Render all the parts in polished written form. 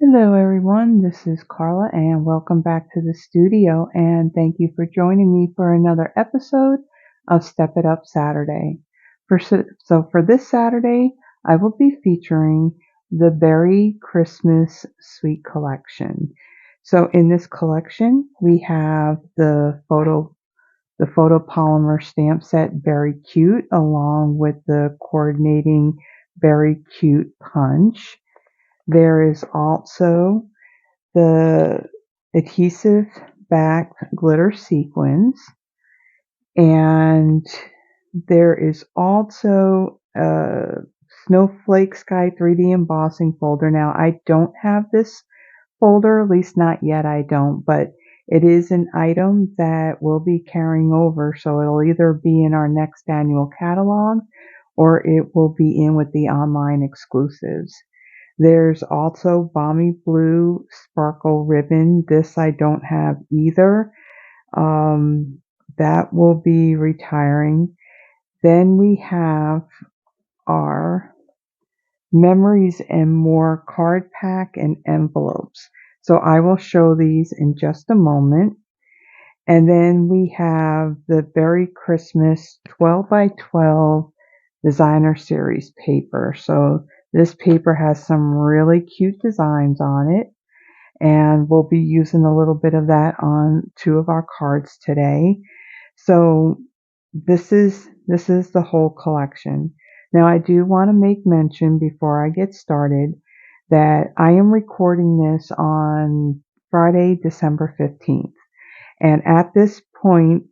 Hello everyone, this is Carla and welcome back to the studio, and thank you for joining me for another episode of Step It Up Saturday. For this Saturday, I will be featuring the Beary Christmas Sweet Collection. So in this collection, we have the photopolymer stamp set Beary Cute along with the coordinating Beary Cute punch. There is also the adhesive back glitter sequins, and there is also a Snowflake Sky 3D embossing folder. Now, I don't have this folder, at least not yet, I don't, but it is an item that we'll be carrying over, so it'll either be in our next annual catalog or it will be in with the online exclusives. There's also Balmy Blue Sparkle Ribbon. This I don't have either. That will be retiring. Then we have our Memories and More card pack and envelopes. So I will show these in just a moment. And then we have the Beary Christmas 12 by 12 designer series paper. So this paper has some really cute designs on it, and we'll be using a little bit of that on two of our cards today. So this is the whole collection. Now I do want to make mention before I get started that I am recording this on Friday, December 15th. And at this point,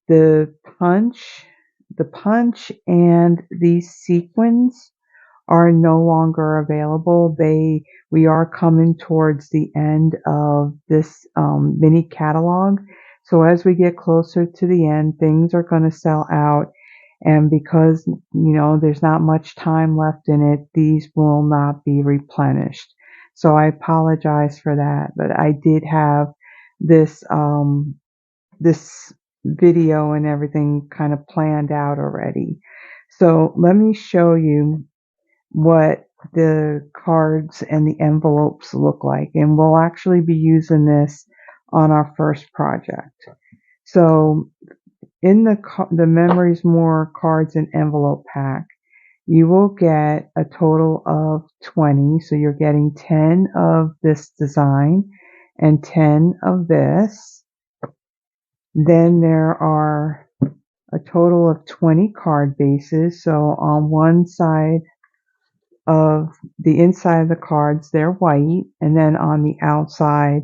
the punch and these sequins are no longer available. We are coming towards the end of this mini catalog. So as we get closer to the end, things are going to sell out. And because, there's not much time left in it, these will not be replenished. So I apologize for that, but I did have this video and everything kind of planned out already. So let me show you what the cards and the envelopes look like, and we'll actually be using this on our first project. So in the Memories More cards and envelope pack, you will get a total of 20. So you're getting 10 of this design and 10 of this. Then there are a total of 20 card bases. So on one side of the inside of the cards, they're white, and then on the outside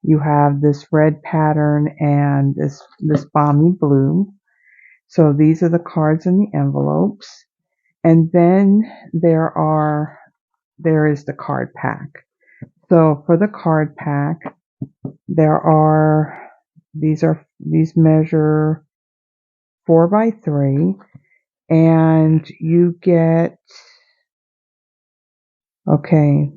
you have this red pattern and this balmy blue. So these are the cards in the envelopes. And then there is the card pack. So for the card pack, these measure 4 by 3, and you get, okay,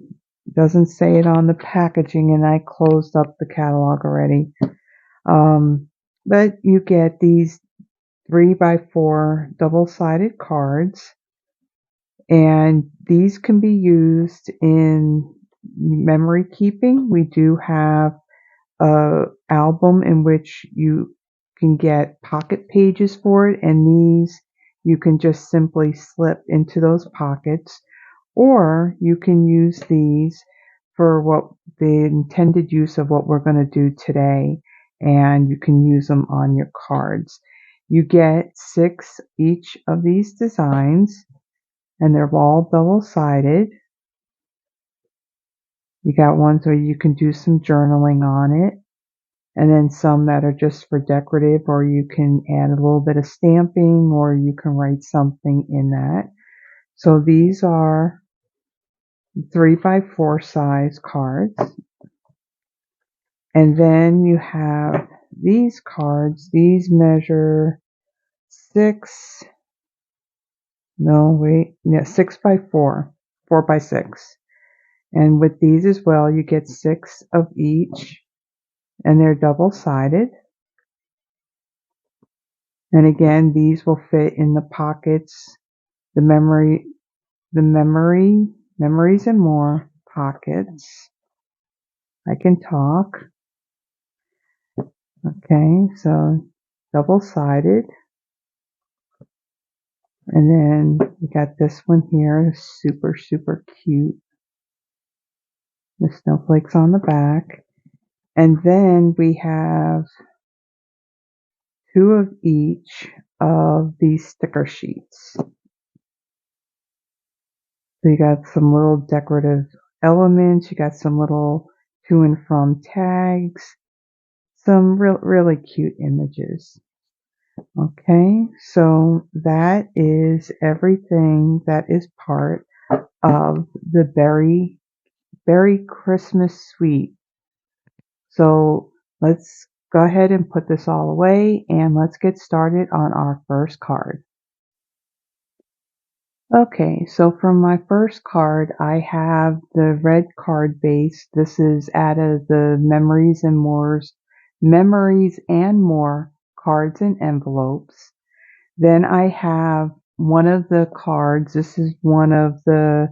doesn't say it on the packaging, and I closed up the catalog already. But you get these 3 by 4 double-sided cards, and these can be used in memory keeping. We do have a album in which you can get pocket pages for it, and these you can just simply slip into those pockets, or you can use these for what the intended use of what we're going to do today, and you can use them on your cards. You get 6 each of these designs, and they're all double-sided. You got ones where you can do some journaling on it, and then some that are just for decorative, or you can add a little bit of stamping, or you can write something in that. So these are 3 by 4 size cards. And then you have these cards. These measure 6 by 4, 4 by 6. And with these as well, you get 6 of each, and they're double-sided. And again, these will fit in the pockets, the Memories and More pockets. I can talk. Okay, so double-sided. And then we got this one here, super, super cute. The snowflakes on the back. And then we have 2 of each of these sticker sheets. So you got some little decorative elements, you got some little to and from tags, some really cute images. Okay, so that is everything that is part of the Beary Christmas suite. So let's go ahead and put this all away and let's get started on our first card. Okay, so for my first card, I have the red card base. This is out of the Memories and More cards and envelopes. Then I have one of the cards. This is one of the,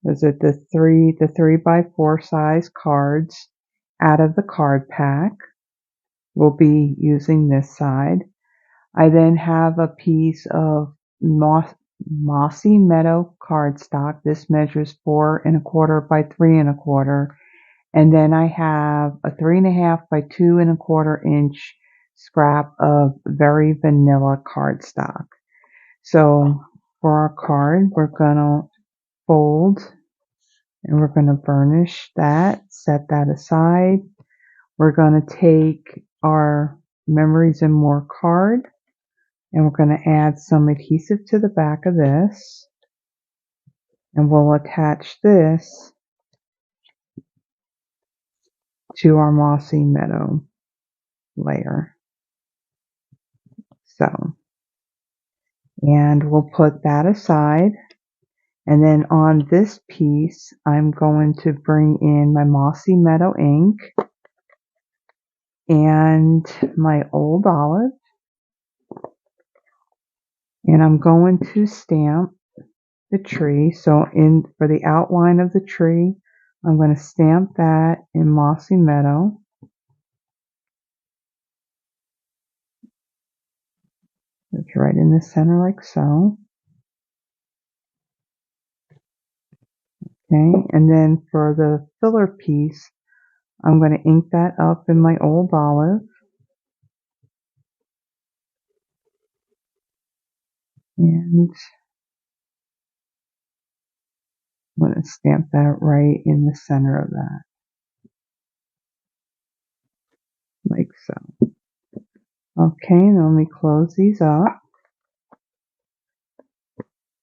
the 3x4 size cards out of the card pack. We'll be using this side. I then have a piece of Mossy Meadow cardstock. This measures 4 1/4 by 3 1/4. And then I have a 3 1/2 by 2 1/4 inch scrap of very vanilla cardstock. So for our card, we're gonna fold and we're gonna burnish that, set that aside. We're gonna take our Memories and More card and we're gonna add some adhesive to the back of this and we'll attach this to our Mossy Meadow layer. So, and we'll put that aside. And then on this piece, I'm going to bring in my Mossy Meadow ink and my old olive. And I'm going to stamp the tree. So for the outline of the tree, I'm going to stamp that in Mossy Meadow. It's right in the center like so. Okay, and then for the filler piece, I'm going to ink that up in my old olive. And I'm going to stamp that right in the center of that. Like so. Okay, now let me close these up.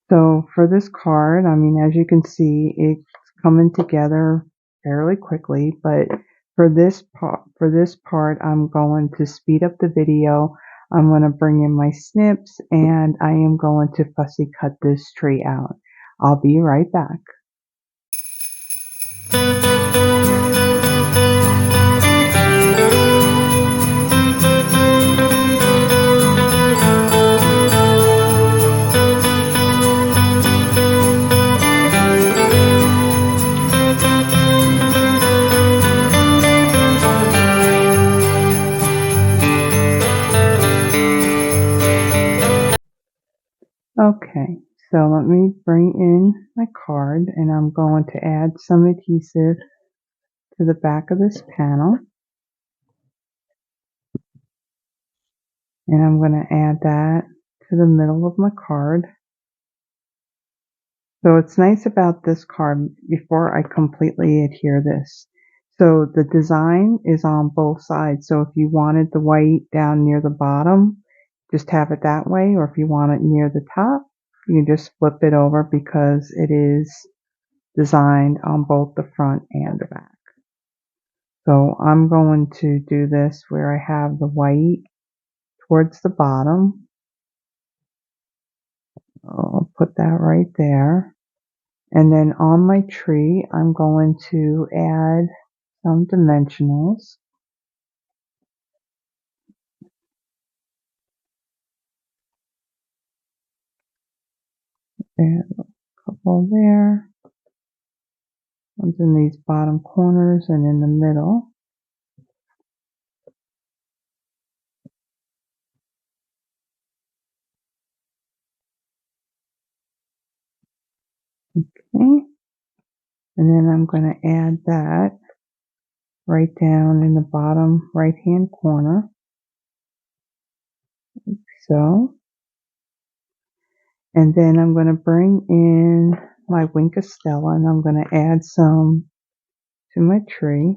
So for this card, I mean, as you can see, it's coming together fairly quickly, but for this part, I'm going to speed up the video. I'm going to bring in my snips and I am going to fussy cut this tree out. I'll be right back. Okay, so let me bring in my card and I'm going to add some adhesive to the back of this panel. And I'm going to add that to the middle of my card. So it's nice about this card before I completely adhere this. So the design is on both sides. So if you wanted the white down near the bottom, just have it that way. Or if you want it near the top, you can just flip it over because it is designed on both the front and the back. So I'm going to do this where I have the white towards the bottom. I'll put that right there. And then on my tree, I'm going to add some dimensionals. Add a couple there, One's in these bottom corners and in the middle. Okay. And then I'm going to add that right down in the bottom right hand corner, like so. And then I'm going to bring in my Stella and I'm going to add some to my tree.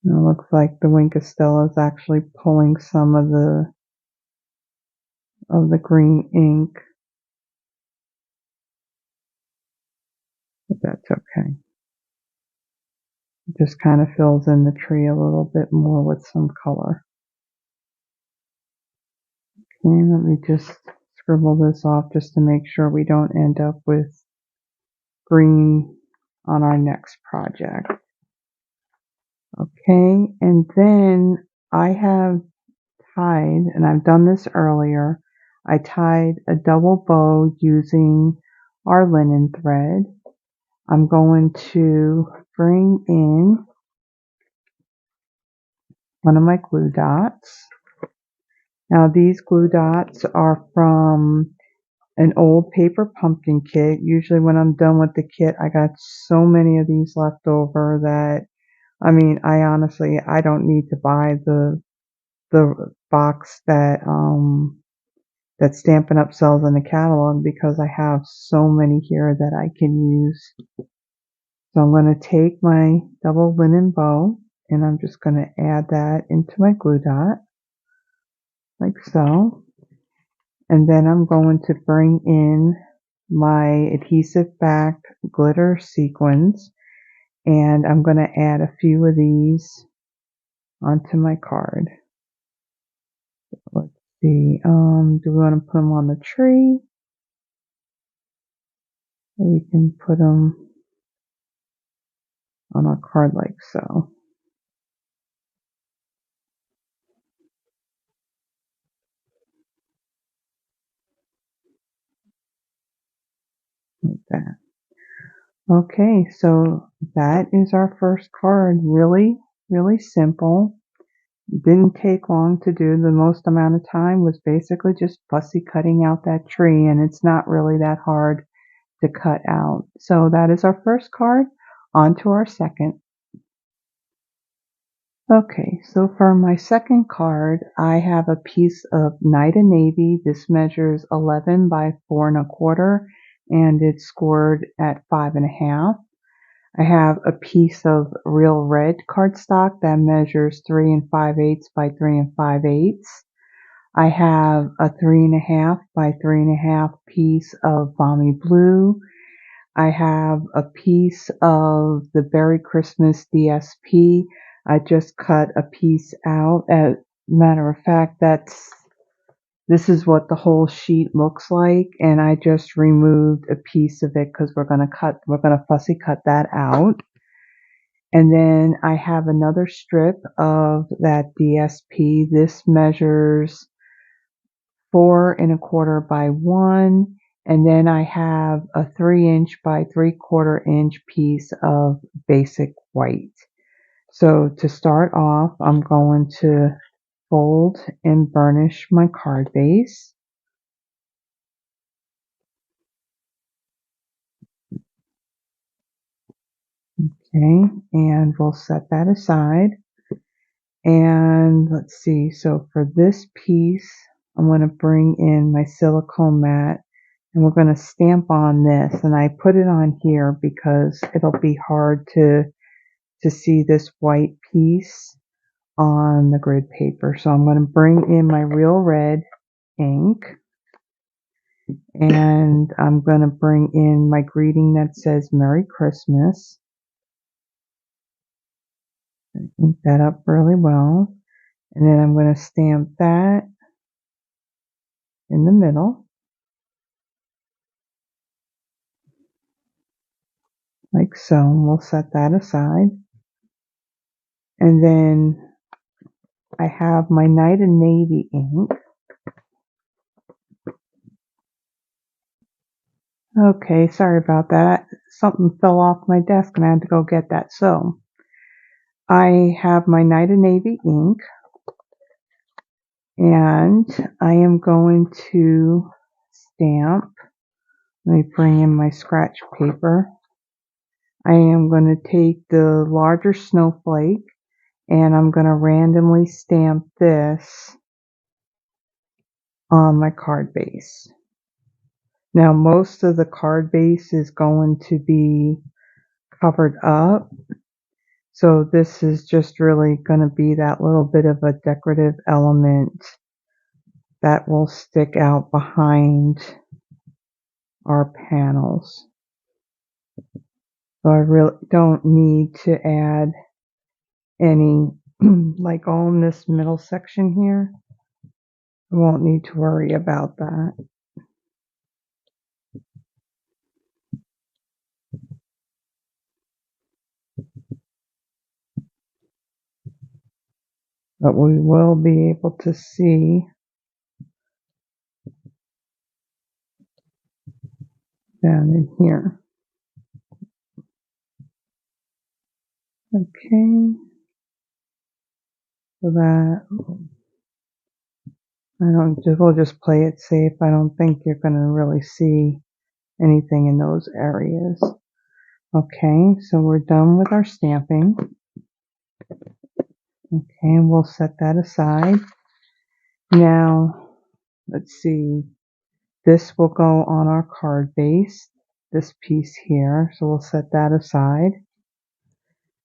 And it looks like the Stella is actually pulling some of the green ink, but that's okay. It just kind of fills in the tree a little bit more with some color. Okay, let me just scribble this off just to make sure we don't end up with green on our next project. Okay, and then I have tied, and I've done this earlier, I tied a double bow using our linen thread. I'm going to bring in one of my glue dots. Now these glue dots are from an old paper pumpkin kit. Usually when I'm done with the kit, I got so many of these left over that, I mean, I don't need to buy the box that that Stampin' Up! Sells in the catalog because I have so many here that I can use. So I'm going to take my double linen bow and I'm just going to add that into my glue dot, like so. And then I'm going to bring in my adhesive backed glitter sequins and I'm going to add a few of these onto my card. Let's see, do we want to put them on the tree? Or we can put them on our card like so. Like that. Okay, so that is our first card. Really, really simple. Didn't take long to do. The most amount of time was basically just fussy cutting out that tree, and it's not really that hard to cut out. So that is our first card. On to our second. Okay, so for my second card, I have a piece of Night and Navy. This measures 11 by 4 1/4, and it's scored at 5 1/2. I have a piece of real red cardstock that measures 3 5/8 by 3 5/8. I have a 3 1/2 by 3 1/2 piece of Balmy blue. I have a piece of the Berry Christmas DSP. I just cut a piece out. As a matter of fact, this is what the whole sheet looks like, and I just removed a piece of it because we're gonna fussy cut that out. And then I have another strip of that DSP. This measures 4 1/4 by 1. And then I have a 3" by 3/4" piece of basic white. So to start off, I'm going to fold and burnish my card base. Okay, and we'll set that aside. And let's see, so for this piece, I'm going to bring in my silicone mat and we're going to stamp on this. And I put it on here because it'll be hard to see this white piece on the grid paper. So I'm going to bring in my real red ink and I'm going to bring in my greeting that says Merry Christmas. Ink that up really well. And then I'm going to stamp that in the middle, like so. We'll set that aside. And then I have my Night and Navy ink. Okay, sorry about that. Something fell off my desk and I had to go get that. So I have my Night and Navy ink, and I am going to stamp. Let me bring in my scratch paper. I am going to take the larger Snowflake and I'm going to randomly stamp this on my card base. Now most of the card base is going to be covered up, so this is just really going to be that little bit of a decorative element that will stick out behind our panels. So I really don't need to add any, like all in this middle section here. I won't need to worry about that. But we will be able to see down in here. Okay. So that we'll just play it safe. I don't think you're going to really see anything in those areas. Okay, so we're done with our stamping. Okay, and we'll set that aside. Now, let's see. This will go on our card base, this piece here. So we'll set that aside.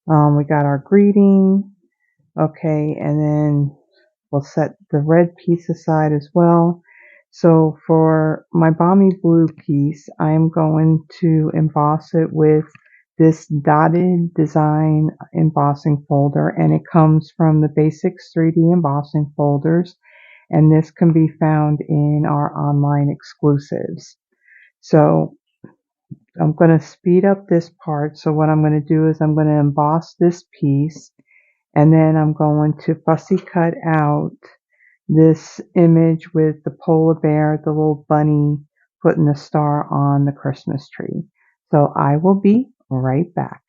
We got our greeting. Okay, and then we'll set the red piece aside as well. So for my Balmy blue piece, I'm going to emboss it with this dotted design embossing folder, and it comes from the Basics 3D embossing folders, and this can be found in our online exclusives. So I'm going to speed up this part. So what I'm going to do is I'm going to emboss this piece, and then I'm going to fussy cut out this image with the polar bear, the little bunny putting the star on the Christmas tree. So I will be right back.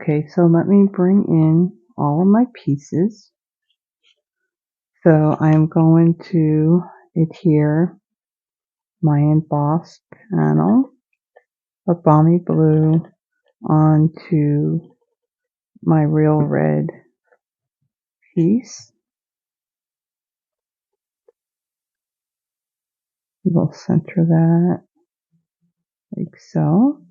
Okay, so let me bring in all of my pieces. So I'm going to adhere my embossed panel of Balmy blue onto my real red piece. We'll center that like so.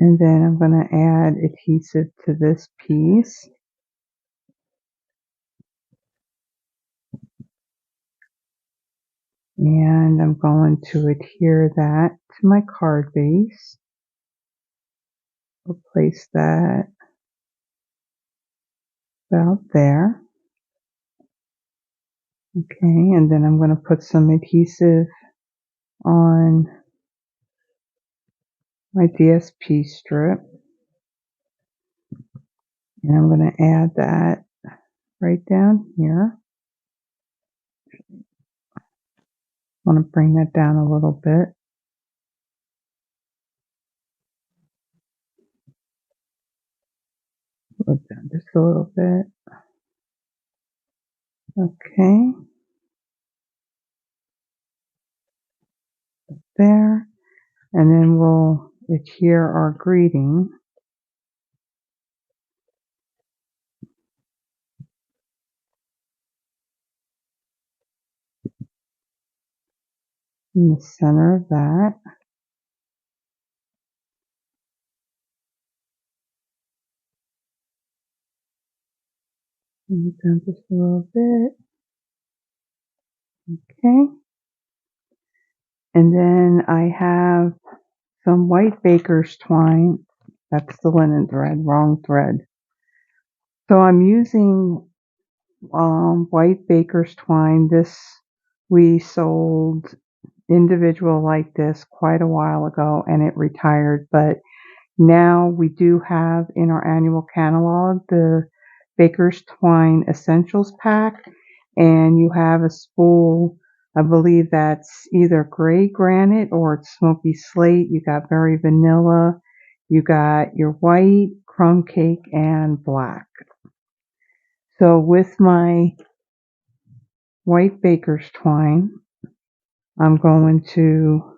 And then I'm going to add adhesive to this piece. And I'm going to adhere that to my card base. We'll place that about there. Okay, and then I'm going to put some adhesive on my DSP strip. And I'm going to add that right down here. I want to bring that down a little bit. Look down just a little bit. Okay. There. And then we'll It's Hear Our Greeting. In the center of that. And down just a little bit. Okay. And then I have some white baker's twine. That's the linen thread, wrong thread. So I'm using white baker's twine. This we sold individual like this quite a while ago and it retired, but now we do have in our annual catalog the Baker's Twine Essentials pack, and you have a spool. I believe that's either gray granite or it's smoky slate. You got berry vanilla, you got your white, crumb cake, and black. So with my white baker's twine, I'm going to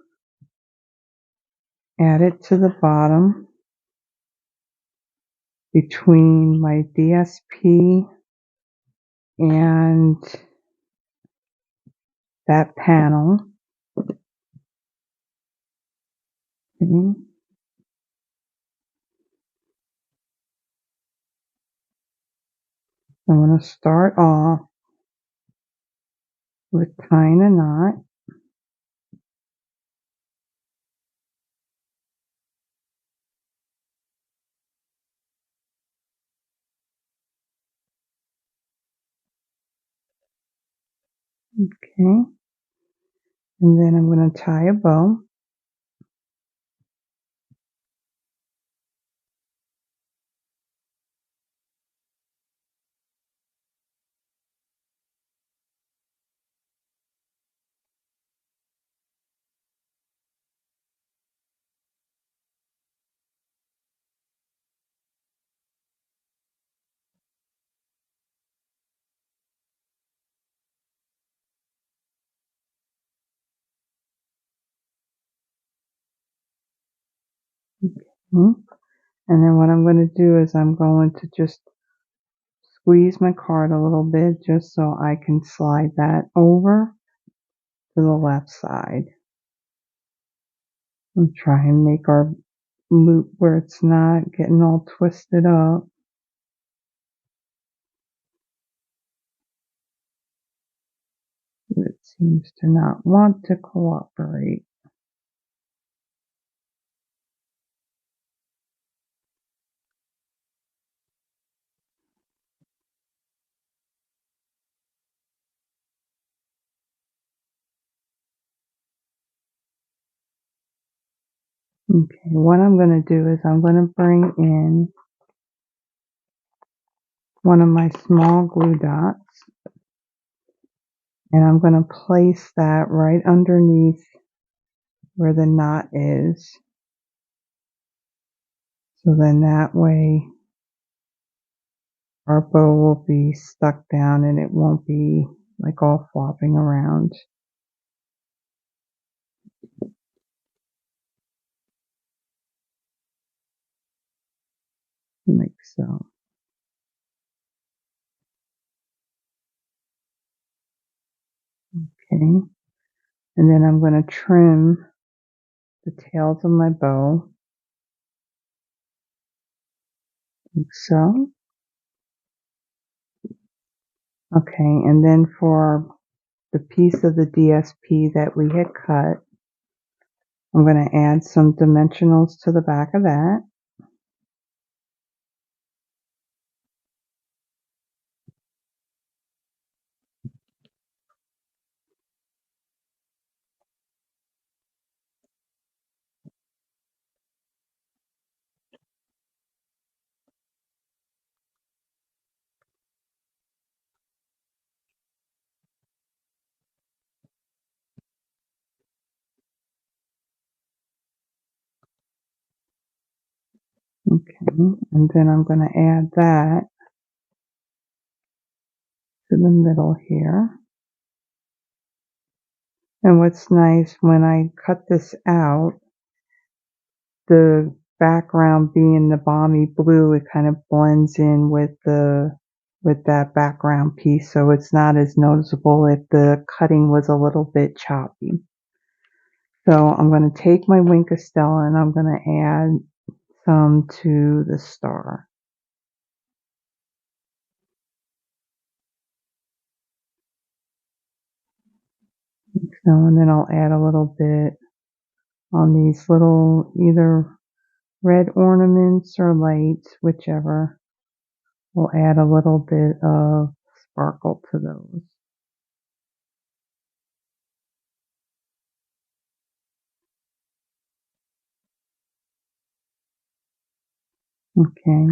add it to the bottom between my DSP and that panel. Okay. I'm going to start off with tying a knot. Okay. And then I'm going to tie a bow. Okay. And then what I'm going to do is I'm going to just squeeze my card a little bit just so I can slide that over to the left side. And try and make our loop where it's not getting all twisted up. It seems to not want to cooperate. Okay, what I'm going to do is I'm going to bring in one of my small glue dots and I'm going to place that right underneath where the knot is. So then that way our bow will be stuck down and it won't be like all flopping around. Like so. Okay. And then I'm going to trim the tails of my bow. Like so. Okay, and then for the piece of the DSP that we had cut, I'm going to add some dimensionals to the back of that. Okay, and then I'm going to add that to the middle here. And what's nice, when I cut this out, the background being the balmy blue, it kind of blends in with that background piece, so it's not as noticeable if the cutting was a little bit choppy. So I'm going to take my Wink of Stella and I'm going to add some to the star. So, and then I'll add a little bit on these little either red ornaments or lights, whichever. We'll add a little bit of sparkle to those. Okay,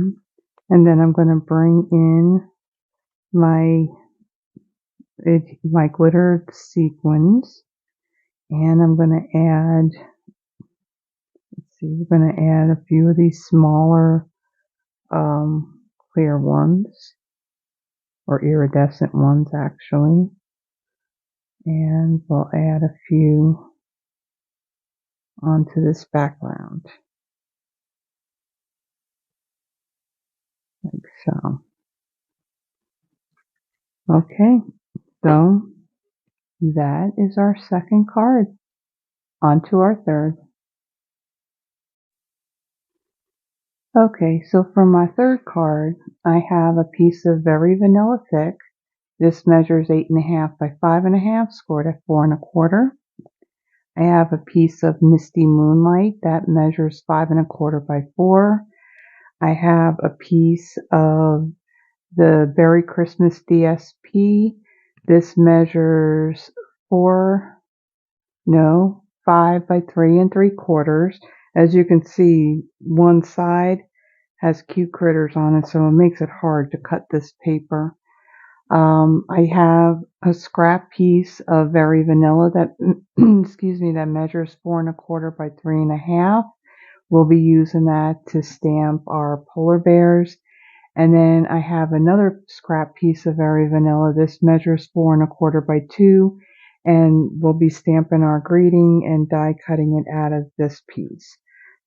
and then I'm going to bring in my glittered sequins, and I'm going to add, let's see, we're going to add a few of these smaller clear ones, or iridescent ones actually, and we'll add a few onto this background, like so. Okay, so that is our second card. On to our third. Okay, so for my third card, I have a piece of very vanilla thick. This measures 8.5 by 5.5, scored at 4 1/4. I have a piece of Misty Moonlight that measures 5 1/4 by 4. I have a piece of the Beary Christmas DSP. This measures 5 by 3 3/4. As you can see, one side has cute critters on it, so it makes it hard to cut this paper. I have a scrap piece of Very Vanilla that, excuse me, that measures 4 1/4 by 3 1/2. We'll be using that to stamp our polar bears. And then I have another scrap piece of Very Vanilla. This measures 4 1/4 by 2, and we'll be stamping our greeting and die cutting it out of this piece.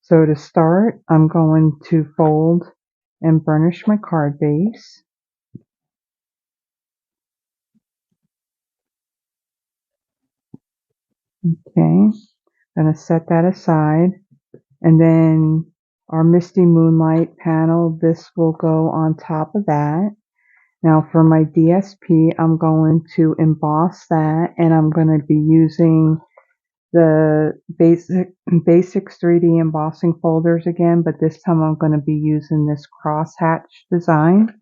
So to start, I'm going to fold and burnish my card base. Okay, gonna set that aside, and then our Misty Moonlight panel, this will go on top of that. Now for my DSP, I'm going to emboss that, and I'm going to be using the Basics 3D embossing folders again, but this time I'm going to be using this crosshatch design.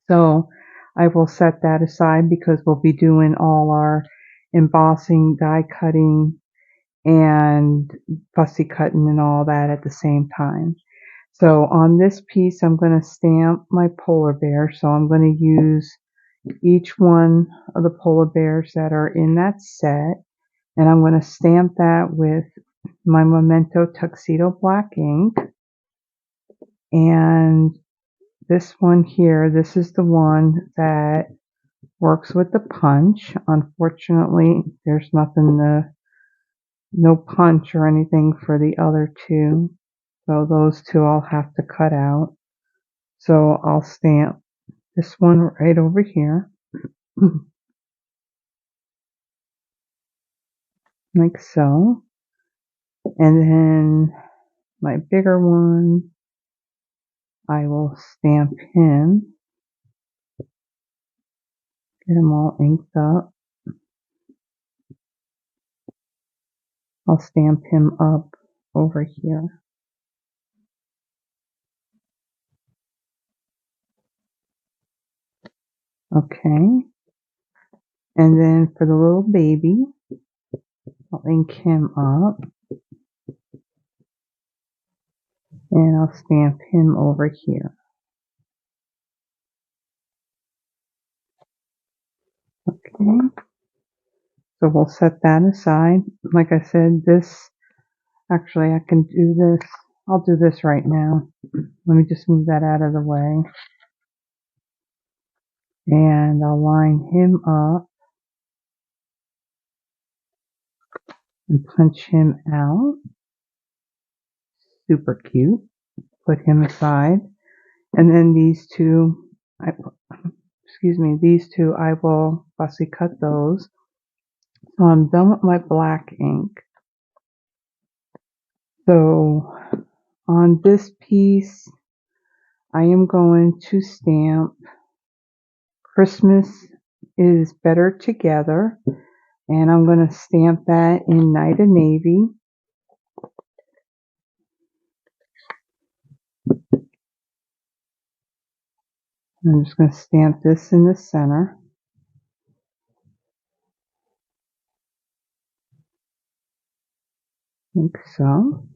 So I will set that aside because we'll be doing all our embossing, die cutting, and fussy cutting and all that at the same time. So on this piece, I'm going to stamp my polar bear. So I'm going to use each one of the polar bears that are in that set, and I'm going to stamp that with my Memento Tuxedo black ink. And this one here, this is the one that works with the punch. Unfortunately, there's no punch or anything for the other two. So those two I'll have to cut out. So I'll stamp this one right over here. Like so. And then my bigger one, I will stamp him. Get them all inked up. I'll stamp him up over here. Okay. And then for the little baby, I'll ink him up. And I'll stamp him over here. Okay. So we'll set that aside. Like I said, actually I can do this. I'll do this right now. Let me just move that out of the way. And I'll line him up and punch him out. super cute. Put him aside. And then these two, these two I will fussy cut those. So I'm done with my black ink. So on this piece, I am going to stamp Christmas is Better Together, and I'm going to stamp that in Night of Navy. I'm just going to stamp this in the center. Like so.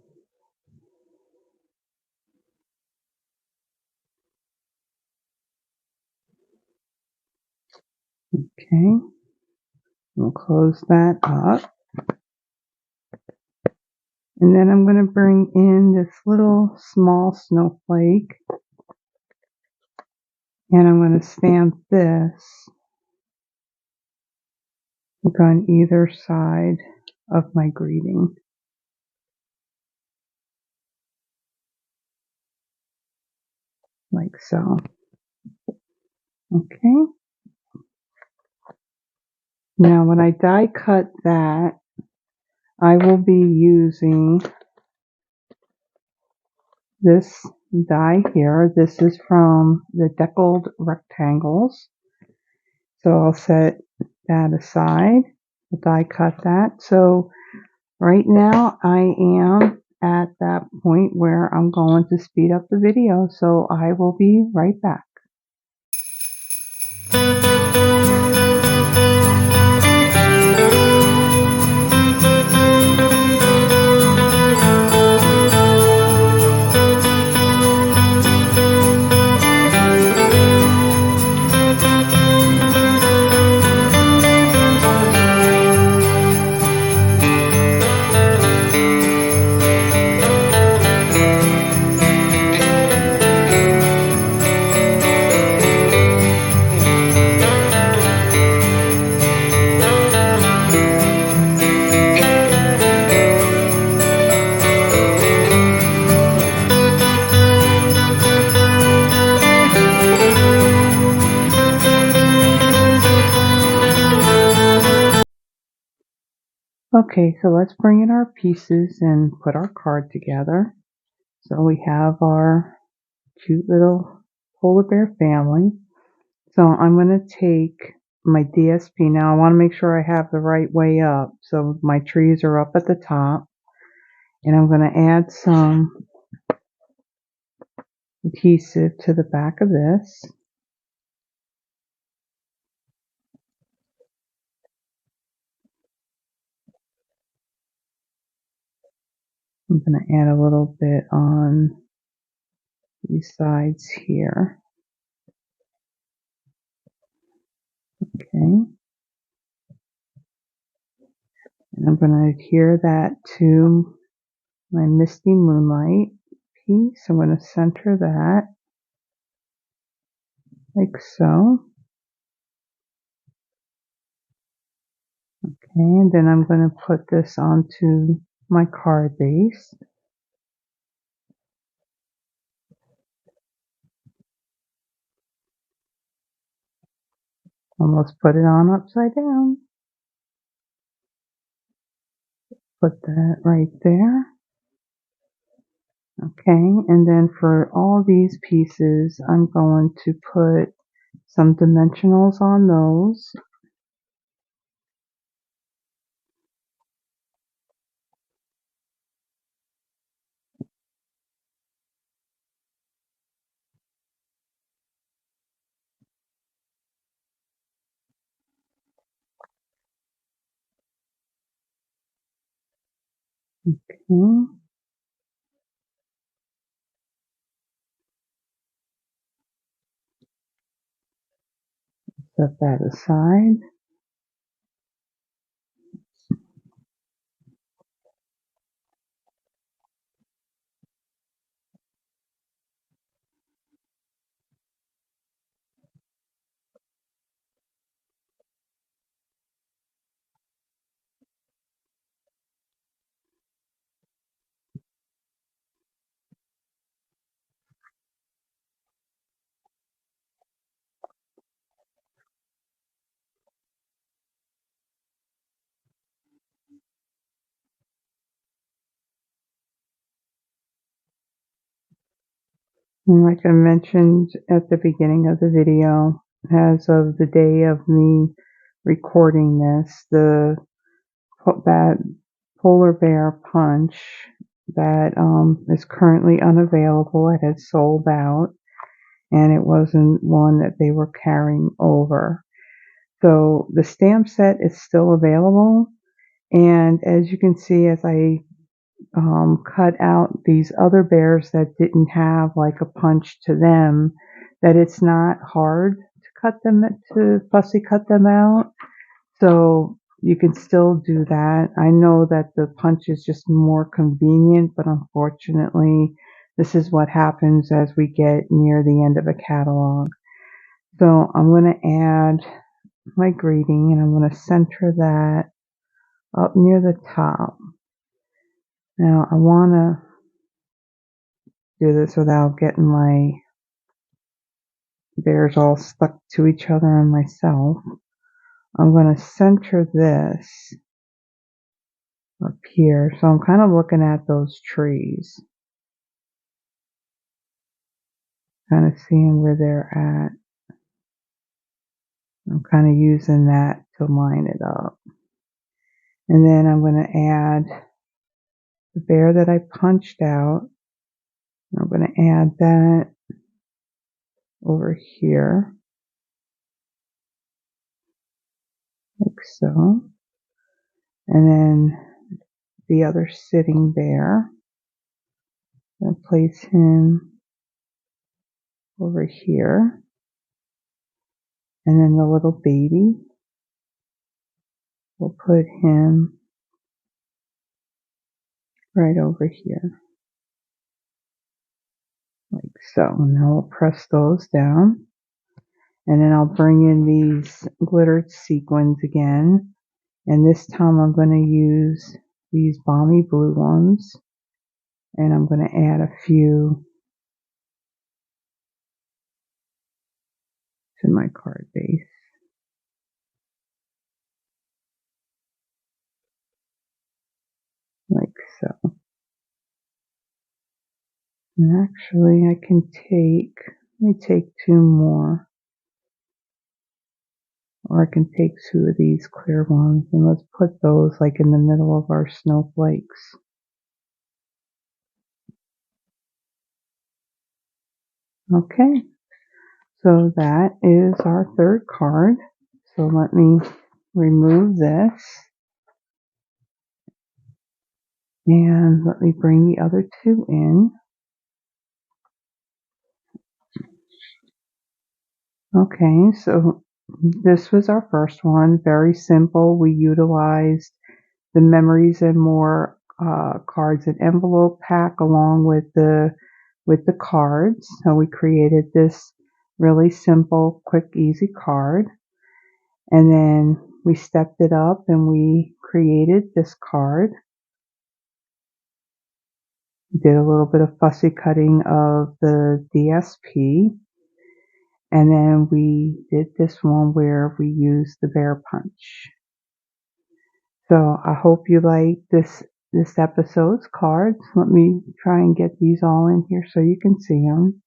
Okay. We'll close that up. And then I'm going to bring in this little small snowflake. And I'm going to stamp this on either side of my greeting. Like so. Okay. Now when I die cut that, I will be using this die here. This is from the Deckled Rectangles. So I'll set that aside. I'll die cut that. So right now I am at that point where I'm going to speed up the video. So I will be right back. Okay, so let's bring in our pieces and put our card together. So we have our cute little polar bear family. So I'm going to take my DSP. Now I want to make sure I have the right way up. So my trees are up at the top. And I'm going to add some adhesive to the back of this. I'm going to add a little bit on these sides here. Okay. And I'm going to adhere that to my Misty Moonlight piece. I'm going to center that like so. Okay, and then I'm going to put this onto my card base. Almost put it on upside down. Put that right there. Okay, and then for all these pieces, I'm going to put some dimensionals on those. Okay. Set that aside. And like I mentioned at the beginning of the video, as of the day of me recording this, that polar bear punch that is currently unavailable. It had sold out, and it wasn't one that they were carrying over. So the stamp set is still available, and as you can see, as I cut out these other bears that didn't have like a punch to them, that it's not hard to fussy cut them out. So you can still do that. I know that the punch is just more convenient, but unfortunately, this is what happens as we get near the end of a catalog. So I'm going to add my greeting, and I'm going to center that up near the top. Now I want to do this without getting my bears all stuck to each other and myself. I'm going to center this up here. So I'm kind of looking at those trees, kind of seeing where they're at. I'm kind of using that to line it up. And then I'm going to add the bear that I punched out. I'm going to add that over here, like so. And then the other sitting bear, I'll place him over here. And then the little baby, we'll put him right over here, like so. And now we'll press those down. And then I'll bring in these glittered sequins again. And this time I'm going to use these balmy blue ones. And I'm going to add a few to my card base, like so. And actually I can let me take two more. Or I can take two of these clear ones, and let's put those like in the middle of our snowflakes. Okay, so that is our third card. So let me remove this, and let me bring the other two in. Okay, so this was our first one, very simple. We utilized the Memories and More cards and envelope pack along with the cards. So we created this really simple, quick, easy card. And then we stepped it up and we created this card. Did a little bit of fussy cutting of the DSP. And then we did this one where we used the bear punch. So I hope you like this episode's cards. Let me try and get these all in here so you can see them.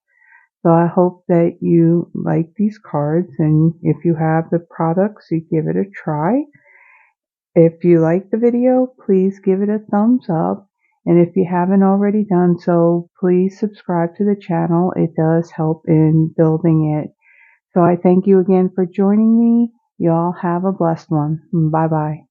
So I hope that you like these cards, and if you have the products, you give it a try. If you like the video, please give it a thumbs up. And if you haven't already done so, please subscribe to the channel. It does help in building it. So I thank you again for joining me. Y'all have a blessed one. Bye-bye.